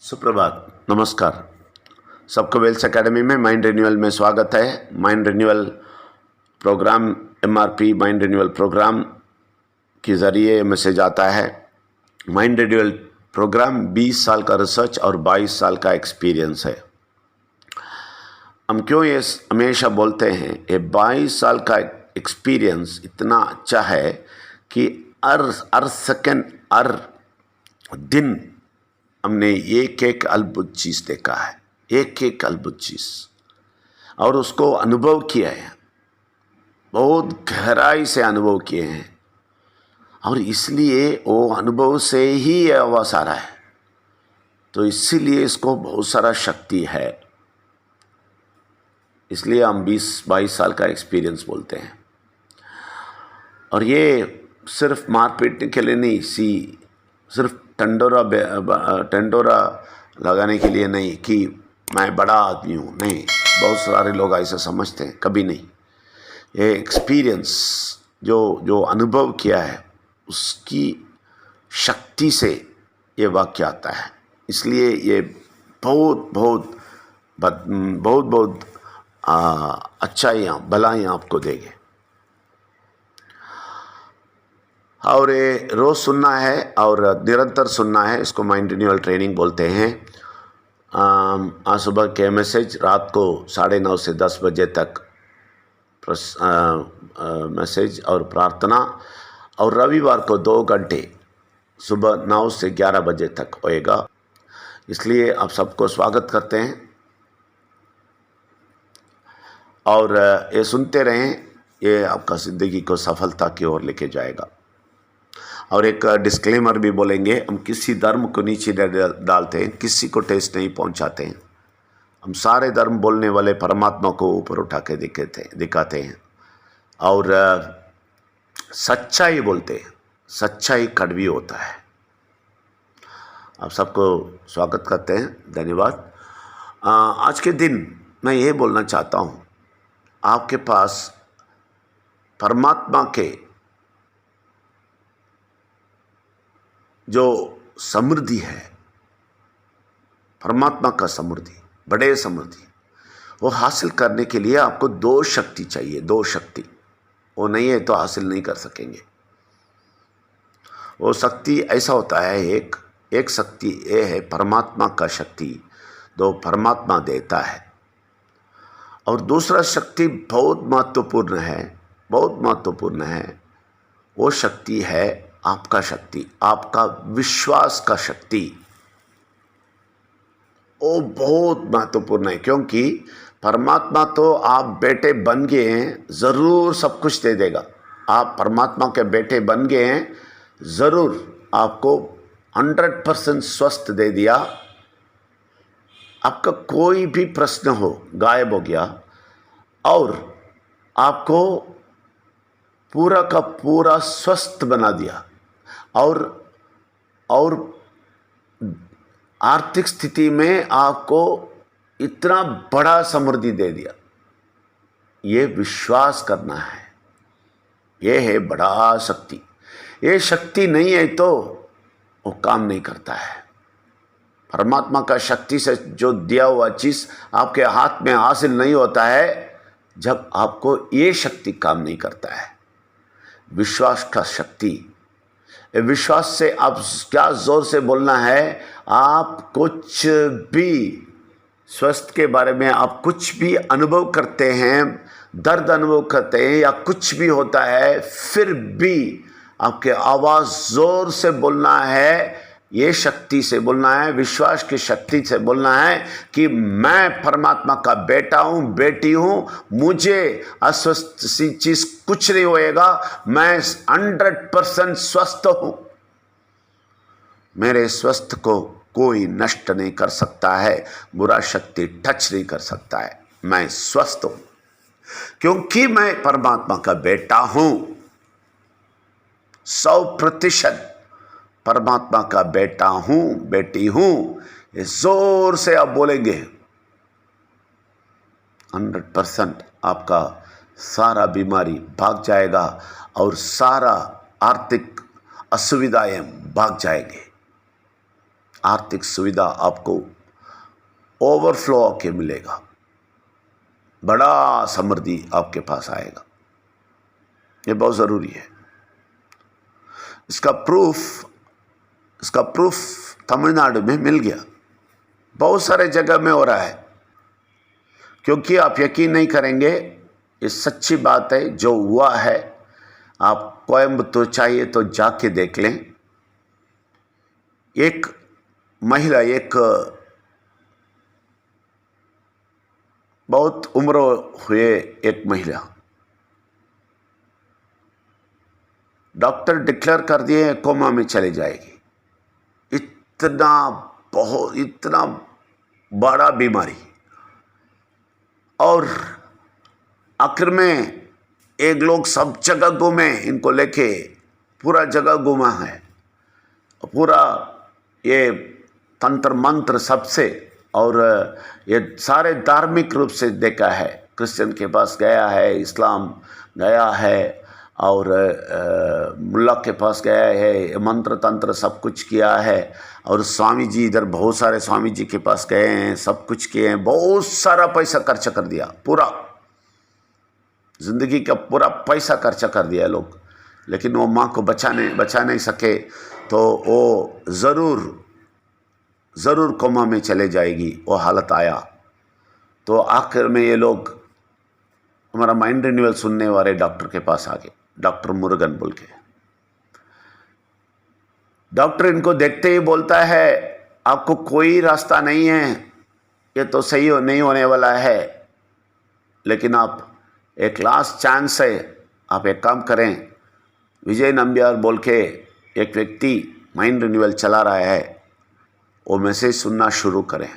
सुप्रभात, नमस्कार। सबको वेल्स एकेडमी में माइंड रिन्यूअल में स्वागत है। Mind renewal program MRP mind renewal program के ज़रिए मैसेज आता है। माइंड रिन्यूअल प्रोग्राम 20 साल का रिसर्च और 22 साल का एक्सपीरियंस है। हम क्यों ये हमेशा बोलते हैं, ये 22 साल का एक्सपीरियंस इतना अच्छा है कि हर सेकेंड, हर दिन हमने एक एक अद्भुत चीज़ देखा है, एक एक अद्भुत चीज़, और उसको अनुभव किया है, बहुत गहराई से अनुभव किए हैं, और इसलिए वो अनुभव से ही ये आवाज़ आ रहा है। तो इसीलिए इसको बहुत सारा शक्ति है, इसलिए हम 20-22 साल का एक्सपीरियंस बोलते हैं। और ये सिर्फ मारपीट के लिए नहीं, सिर्फ टंडोरा लगाने के लिए नहीं कि मैं बड़ा आदमी हूँ, नहीं। बहुत सारे लोग ऐसा समझते हैं, कभी नहीं। ये एक्सपीरियंस जो अनुभव किया है, उसकी शक्ति से ये वाक्य आता है। इसलिए ये बहुत अच्छाइयाँ, भलाइयाँ आपको देंगे। और ये रोज़ सुनना है और निरंतर सुनना है, इसको माइंड रिन्यूअल ट्रेनिंग बोलते हैं। आज सुबह के मैसेज रात को 9:30 से 10 बजे तक मैसेज और प्रार्थना, और रविवार को 2 घंटे सुबह 9 से 11 बजे तक होएगा। इसलिए आप सबको स्वागत करते हैं और ये सुनते रहें, ये आपका ज़िंदगी को सफलता की ओर लेके जाएगा। और एक डिस्क्लेमर भी बोलेंगे, हम किसी धर्म को नीचे डालते हैं, किसी को ठेस नहीं पहुंचाते हैं। हम सारे धर्म बोलने वाले परमात्मा को ऊपर उठा के दिखाते हैं और सच्चाई बोलते हैं। सच्चाई कड़वी होता है। आप सबको स्वागत करते हैं, धन्यवाद। आज के दिन मैं ये बोलना चाहता हूँ, आपके पास परमात्मा के जो समृद्धि है, परमात्मा का समृद्धि, बड़े समृद्धि, वो हासिल करने के लिए आपको 2 शक्ति चाहिए। 2 शक्ति, वो नहीं है तो हासिल नहीं कर सकेंगे। वो शक्ति ऐसा होता है, एक शक्ति ये है परमात्मा का शक्ति, जो परमात्मा देता है। और दूसरा शक्ति बहुत महत्वपूर्ण है, वो शक्ति है आपका शक्ति, आपका विश्वास का शक्ति। वो बहुत महत्वपूर्ण है, क्योंकि परमात्मा तो आप बेटे बन गए हैं, ज़रूर सब कुछ दे देगा। आप परमात्मा के बेटे बन गए हैं, ज़रूर आपको 100% स्वस्थ दे दिया। आपका कोई भी प्रश्न हो गायब हो गया, और आपको पूरा का पूरा स्वस्थ बना दिया, और आर्थिक स्थिति में आपको इतना बड़ा समृद्धि दे दिया। ये विश्वास करना है, ये है बड़ा शक्ति। ये शक्ति नहीं है तो वो काम नहीं करता है। परमात्मा का शक्ति से जो दिया हुआ चीज़ आपके हाथ में हासिल नहीं होता है जब आपको ये शक्ति काम नहीं करता है। विश्वास का शक्ति, विश्वास से आप क्या जोर से बोलना है, आप कुछ भी स्वास्थ्य के बारे में आप कुछ भी अनुभव करते हैं, दर्द अनुभव करते हैं या कुछ भी होता है, फिर भी आपके आवाज़ जोर से बोलना है, ये शक्ति से बोलना है, विश्वास की शक्ति से बोलना है कि मैं परमात्मा का बेटा हूँ, बेटी हूँ, मुझे अस्वस्थ सी चीज़ कुछ नहीं होएगा, मैं 100% स्वस्थ हूँ। मेरे स्वस्थ को कोई नष्ट नहीं कर सकता है, बुरा शक्ति टच नहीं कर सकता है। मैं स्वस्थ हूँ क्योंकि मैं परमात्मा का बेटा हूँ, 100% परमात्मा का बेटा हूँ, बेटी हूँ। ये जोर से आप बोलेंगे, 100% आपका सारा बीमारी भाग जाएगा और सारा आर्थिक असुविधाएं भाग जाएंगे। आर्थिक सुविधा आपको ओवरफ्लो आके मिलेगा, बड़ा समृद्धि आपके पास आएगा। ये बहुत ज़रूरी है। इसका प्रूफ तमिलनाडु में मिल गया, बहुत सारे जगह में हो रहा है। क्योंकि आप यकीन नहीं करेंगे, ये सच्ची बात है, जो हुआ है। आप कोयम्बतूर चाहिए तो जाके देख लें। एक महिला, एक बहुत उम्र हुए एक महिला, डॉक्टर डिक्लेयर कर दिए कोमा में चली जाएगी। इतना बड़ा बीमारी, और आखिर में एक लोग सब जगह घूमे, इनको लेके पूरा जगह घूमा है, पूरा ये तंत्र मंत्र सबसे, और ये सारे धार्मिक रूप से देखा है। क्रिश्चियन के पास गया है, इस्लाम गया है, और मुल्ला के पास गया है, मंत्र तंत्र सब कुछ किया है। और स्वामी जी, इधर बहुत सारे स्वामी जी के पास गए हैं, सब कुछ किए हैं, बहुत सारा पैसा खर्च कर दिया, पूरा ज़िंदगी का पूरा पैसा खर्चा कर दिया लोग। लेकिन वो माँ को बचा नहीं सके, तो वो ज़रूर कोमा में चले जाएगी। वो हालत आया तो आखिर में ये लोग हमारा माइंड रिन्यूअल सुनने वाले डॉक्टर के पास आ गए, डॉक्टर मुरुगन बोल के। डॉक्टर इनको देखते ही बोलता है, आपको कोई रास्ता नहीं है, ये तो सही नहीं होने वाला है, लेकिन आप एक लास्ट चांस है, आप एक काम करें। विजय नंबियार बोल के एक व्यक्ति माइंड रिन्यूअल चला रहा है, वो मैसेज सुनना शुरू करें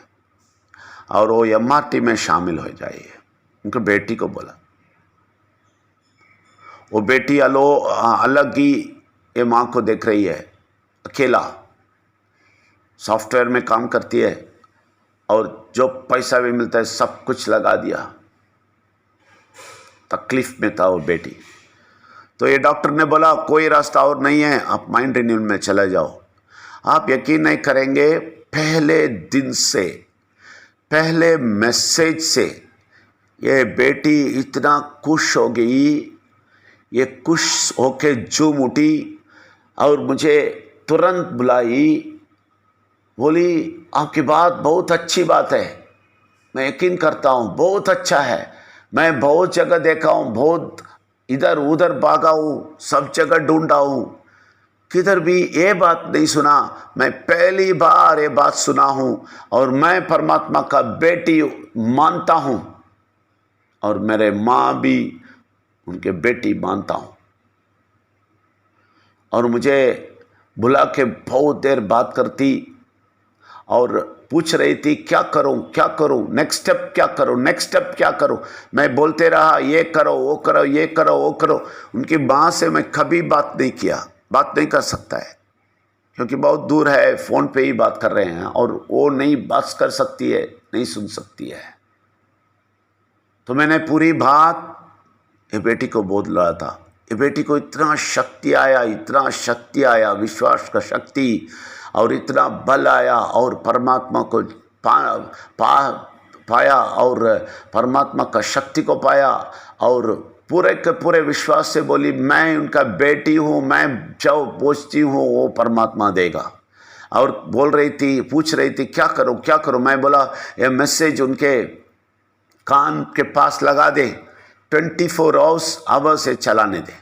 और वो MRT में शामिल हो जाइए। उनकी बेटी को बोला। वो बेटी अलग ही ये माँ को देख रही है, अकेला सॉफ्टवेयर में काम करती है, और जो पैसा भी मिलता है सब कुछ लगा दिया। तकलीफ में था वो बेटी। तो ये डॉक्टर ने बोला, कोई रास्ता और नहीं है, आप माइंड रिन्यूअल में चले जाओ। आप यकीन नहीं करेंगे, पहले दिन से, पहले मैसेज से ये बेटी इतना खुश हो गई, ये खुश होके झूम उठी और मुझे तुरंत बुलाई, बोली आपकी बात बहुत अच्छी बात है, मैं यकीन करता हूँ, बहुत अच्छा है, मैं बहुत जगह देखा हूँ, बहुत इधर उधर भागा हूँ, सब जगह ढूंढा हूँ, किधर भी ये बात नहीं सुना, मैं पहली बार ये बात सुना हूँ, और मैं परमात्मा का बेटी मानता हूँ, और मेरे माँ भी उनके बेटी मानता हूँ। और मुझे बुला के बहुत देर बात करती और पूछ रही थी, क्या करूं, नेक्स्ट स्टेप क्या करूं। मैं बोलते रहा, ये करो वो करो, ये करो वो करो। उनकी माँ से मैं कभी बात नहीं कर सकता है, क्योंकि बहुत दूर है, फ़ोन पे ही बात कर रहे हैं, और वो नहीं बात कर सकती है, नहीं सुन सकती है। तो मैंने पूरी बात ये बेटी को बोल रहा था। ये बेटी को इतना शक्ति आया, विश्वास का शक्ति, और इतना बल आया, और परमात्मा को पाया, और परमात्मा का शक्ति को पाया, और पूरे के पूरे विश्वास से बोली, मैं उनका बेटी हूँ, मैं जो पूछती हूँ वो परमात्मा देगा। और पूछ रही थी क्या करूँ। मैं बोला, ये मैसेज उनके कान के पास लगा दे, 24 आवर्स से चलाने दे।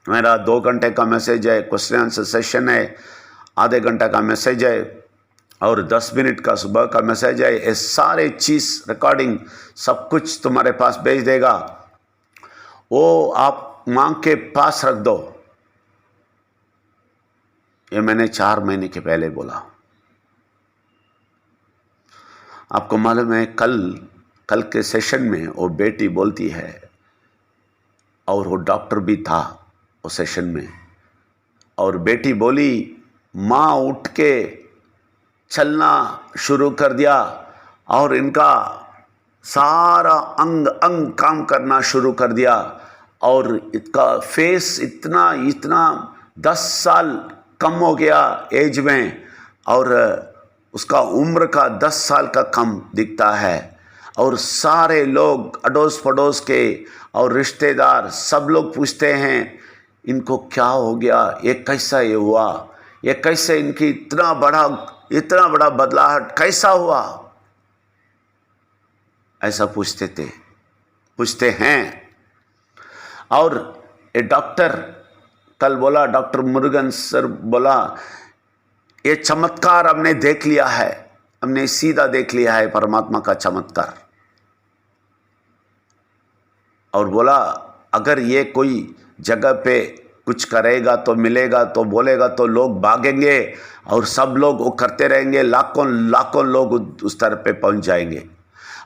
मेरा 2 घंटे का मैसेज है, क्वेश्चन आंसर सेशन है, आधे घंटे का मैसेज है, और 10 मिनट का सुबह का मैसेज है। ये सारे चीज़ रिकॉर्डिंग सब कुछ तुम्हारे पास भेज देगा, वो आप मांग के पास रख दो। ये मैंने 4 महीने के पहले बोला। आपको मालूम है, कल के सेशन में वो बेटी बोलती है, और वो डॉक्टर भी था वो सेशन में, और बेटी बोली, माँ उठ के चलना शुरू कर दिया, और इनका सारा अंग काम करना शुरू कर दिया, और इसका फेस इतना 10 साल कम हो गया एज में, और उसका उम्र का 10 साल का कम दिखता है, और सारे लोग अड़ोस पड़ोस के और रिश्तेदार सब लोग पूछते हैं इनको क्या हो गया, ये कैसा ये हुआ, ये कैसे इनकी इतना बड़ा बदलाहट कैसा हुआ, ऐसा पूछते हैं। और ये डॉक्टर कल बोला, डॉक्टर मुरुगन सर बोला, ये चमत्कार हमने देख लिया है, हमने सीधा देख लिया है परमात्मा का चमत्कार। और बोला अगर ये कोई जगह पे कुछ करेगा तो मिलेगा तो बोलेगा तो लोग भागेंगे और सब लोग वो करते रहेंगे, लाखों लोग उस तरफ पे पहुंच जाएंगे।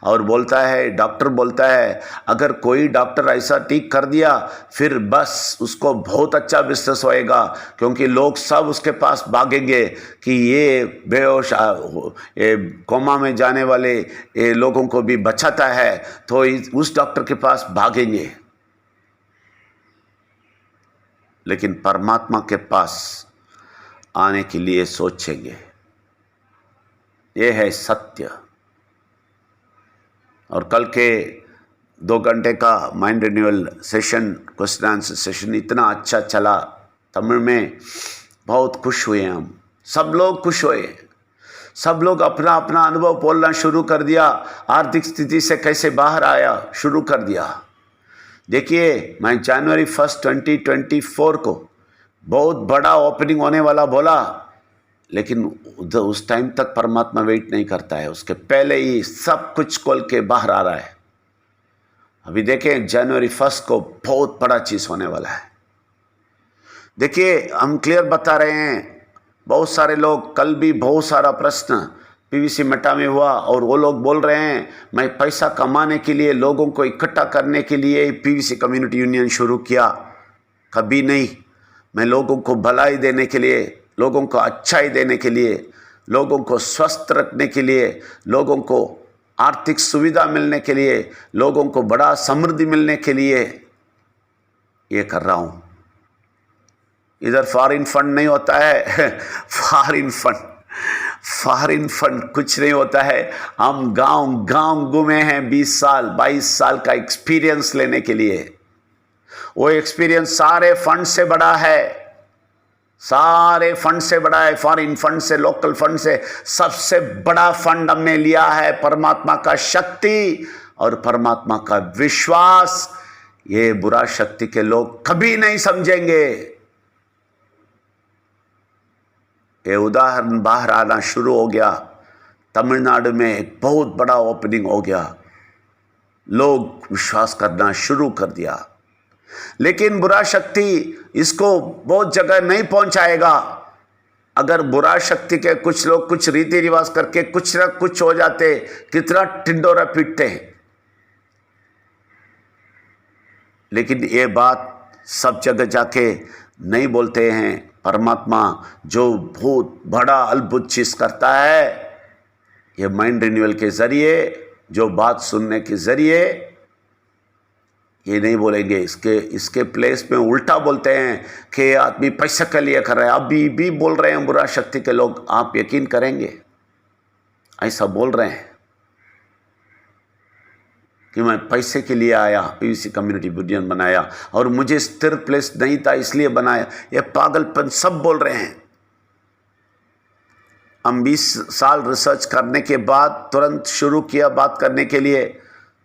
और बोलता है, डॉक्टर बोलता है अगर कोई डॉक्टर ऐसा ठीक कर दिया फिर बस उसको बहुत अच्छा बिजनेस होएगा, क्योंकि लोग सब उसके पास भागेंगे कि ये बेहोश ये कोमा में जाने वाले ये लोगों को भी बचाता है, तो उस डॉक्टर के पास भागेंगे। लेकिन परमात्मा के पास आने के लिए सोचेंगे। ये है सत्य। और कल के 2 घंटे का mind renewal session, question answer session इतना अच्छा चला तमिल में, बहुत खुश हुए हम, सब लोग खुश हुए, सब लोग अपना अपना अनुभव बोलना शुरू कर दिया, आर्थिक स्थिति से कैसे बाहर आया शुरू कर दिया। देखिए मैं जनवरी 1 2024 को बहुत बड़ा ओपनिंग होने वाला बोला, लेकिन उस टाइम तक परमात्मा वेट नहीं करता है, उसके पहले ही सब कुछ खोल के बाहर आ रहा है। अभी देखें जनवरी 1 को बहुत बड़ा चीज़ होने वाला है। देखिए हम क्लियर बता रहे हैं, बहुत सारे लोग, कल भी बहुत सारा प्रश्न पीवीसी मेटा में हुआ और वो लोग बोल रहे हैं मैं पैसा कमाने के लिए, लोगों को इकट्ठा करने के लिए पीवीसी कम्युनिटी यूनियन शुरू किया। कभी नहीं, मैं लोगों को भलाई देने के लिए, लोगों को अच्छाई देने के लिए, लोगों को स्वस्थ रखने के लिए, लोगों को आर्थिक सुविधा मिलने के लिए, लोगों को बड़ा समृद्धि मिलने के लिए ये कर रहा हूँ। इधर फॉरेन फंड नहीं होता है फॉरेन फंड कुछ नहीं होता है। हम गांव घूमे हैं 20 साल 22 साल का एक्सपीरियंस लेने के लिए। वो एक्सपीरियंस सारे फंड से बड़ा है, सारे फंड से बड़ा है, फॉरेन फंड से, लोकल फंड से। सबसे बड़ा फंड हमने लिया है परमात्मा का शक्ति और परमात्मा का विश्वास। ये बुरा शक्ति के लोग कभी नहीं समझेंगे। ये उदाहरण बाहर आना शुरू हो गया। तमिलनाडु में एक बहुत बड़ा ओपनिंग हो गया, लोग विश्वास करना शुरू कर दिया। लेकिन बुरा शक्ति इसको बहुत जगह नहीं पहुंचाएगा। अगर बुरा शक्ति के कुछ लोग कुछ रीति रिवाज करके कुछ ना कुछ हो जाते, कितना टिंडोरा पीटते हैं। लेकिन ये बात सब जगह जाके नहीं बोलते हैं। परमात्मा जो बहुत बड़ा अद्भुत चीज करता है, ये माइंड रिन्यूअल के जरिए, जो बात सुनने के जरिए, ये नहीं बोलेंगे। इसके प्लेस में उल्टा बोलते हैं कि आदमी पैसा के लिए कर रहा है। अभी भी बोल रहे हैं बुरा शक्ति के लोग, आप यकीन करेंगे ऐसा बोल रहे हैं कि मैं पैसे के लिए आया, पीवीसी कम्युनिटी यूनियन बनाया और मुझे स्थिर प्लेस नहीं था इसलिए बनाया। ये पागलपन सब बोल रहे हैं। हम 20 साल रिसर्च करने के बाद तुरंत शुरू किया बात करने के लिए,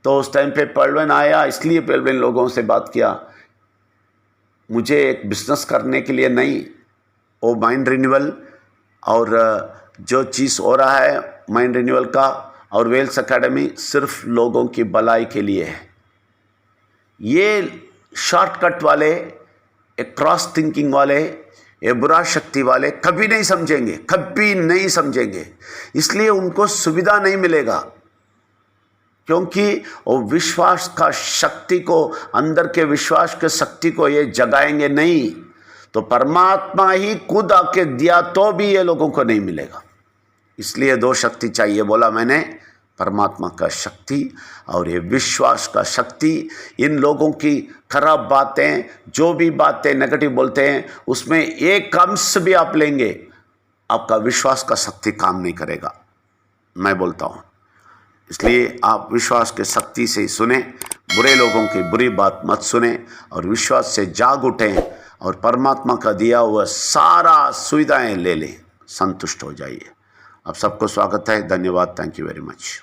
तो उस टाइम पे पेलवेन आया, इसलिए पेलवेन लोगों से बात किया। मुझे एक बिजनेस करने के लिए नहीं, वो माइंड रिन्यूअल और जो चीज़ हो रहा है माइंड रिन्यूअल का और वेल्स एकेडमी सिर्फ लोगों की भलाई के लिए है। ये शॉर्टकट वाले, एक क्रॉस थिंकिंग वाले, ये बुरा शक्ति वाले कभी नहीं समझेंगे, कभी नहीं समझेंगे। इसलिए उनको सुविधा नहीं मिलेगा, क्योंकि वो विश्वास का शक्ति को, अंदर के विश्वास के शक्ति को ये जगाएंगे नहीं। तो परमात्मा ही खुद आके दिया तो भी ये लोगों को नहीं मिलेगा। इसलिए 2 शक्ति चाहिए बोला मैंने, परमात्मा का शक्ति और ये विश्वास का शक्ति। इन लोगों की खराब बातें, जो भी बातें नेगेटिव बोलते हैं, उसमें एक अंश भी आप लेंगे आपका विश्वास का शक्ति काम नहीं करेगा, मैं बोलता हूँ। इसलिए आप विश्वास के शक्ति से सुने, बुरे लोगों की बुरी बात मत सुने और विश्वास से जाग उठें और परमात्मा का दिया हुआ सारा सुविधाएं ले लें, संतुष्ट हो जाइए। आप सबको स्वागत है, धन्यवाद, थैंक यू वेरी मच।